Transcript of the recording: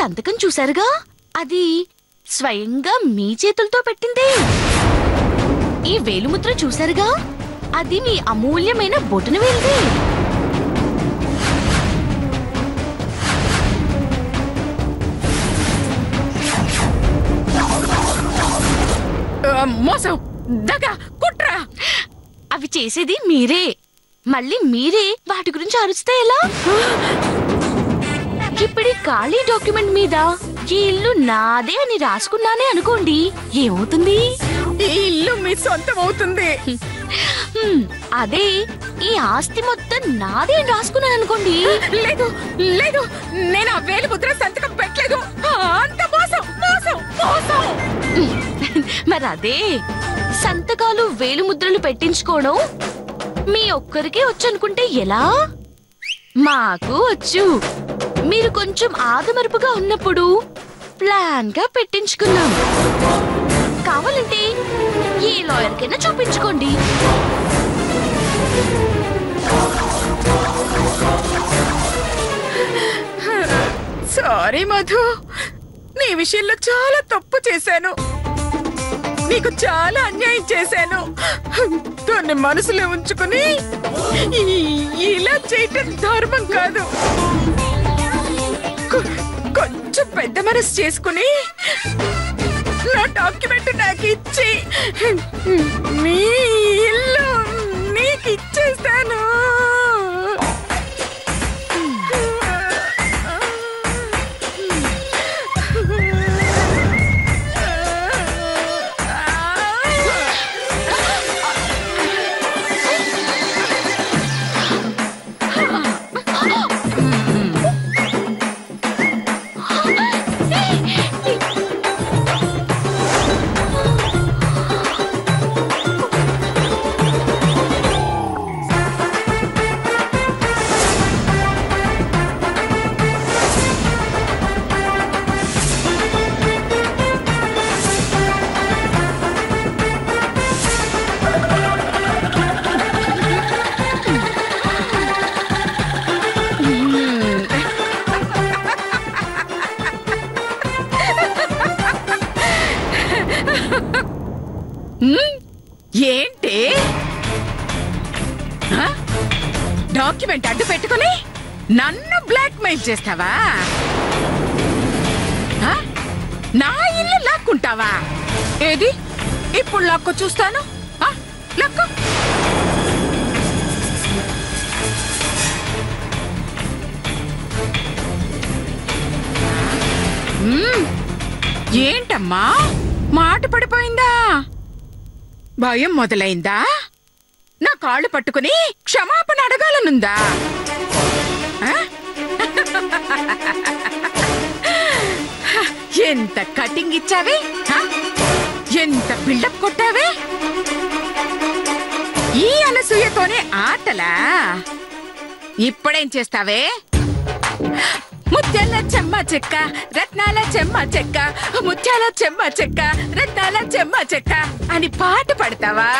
సంతకం చూశారుగా, అది స్వయంగా మీ చేతులతో పెట్టిందే. ఈ వేలుముద్ర చూశారుగా, అది మీ అమూల్యమైన బొటన వేలుదే. మోసం, దగ, కుట్ర అవి చేసేది మీరే. మళ్ళీ మీరే వాటి గురించి అరుస్తే ఎలా? ఇప్పుడు ఖాళీ డాక్యుమెంట్ మీద ఈ ఇల్లు నాదే అని రాసుకున్నానే అనుకోండి, ఏమవుతుంది? ఈ ఇల్లు మీ సొంతం అవుతుంది. అదే ఈ ఆస్తి మొత్తం నాదే అని రాసుకున్నాను అనుకోండి. లేదు లేదు, నేను ఆ వేలుముద్ర సంతకం పెట్టలేదు. అంత మోసం మోసం మోసం. మరి అదే సంతకాలు వేలుముద్రలు పెట్టించుకోవడం మీ ఒక్కరికే వచ్చు అనుకుంటే ఎలా? మాకు వచ్చు. మీరు కొంచెం ఆదమరుపుగా ఉన్నప్పుడు ప్లాన్ గా పెట్టించుకున్నాం. కావాలంటే ఏ లాయర్కైనా చూపించుకోండి. సారీ మధు, నీ విషయంలో చాలా తప్పు చేశాను. నీకు చాలా అన్యాయం చేశాను. దాన్ని మనసులో ఉంచుకుని ఇలా చేయటం ధర్మం కాదు. కొంచెం పెద్ద మనసు చేసుకుని నా డాక్యుమెంట్ నాకు ఇచ్చి నీ ఇల్లు నీకు ఇచ్చేస్తాను. ఏంటి డాక్యుమెంట్ అడ్డు పెట్టుకుని నన్ను బ్లాక్ మెయిల్ చేస్తావా? నా ఇల్లు లాక్కుంటావా? ఏది ఇప్పుడు లాక్కు చూస్తాను. లాక్కు. ఏంటమ్మా మాట పడిపోయిందా? భయం మొదలైందా? నా కాళ్ళు పట్టుకుని క్షమాపణ అడగాలనుందా? ఎంత కటింగ్ ఇచ్చావే, ఎంత బిల్డప్ కొట్టావే. ఈ అనసూయతోనే ఆటలా? ఇప్పుడేం చేస్తావే? ముత్యాల చెమ్మ చెక్క, రత్నాల చెమ్మ చెక్క, ముత్యాల చెమ్మ చెక్క, రత్నాల చెమ్మ చెక్క అని పాట పడతావా?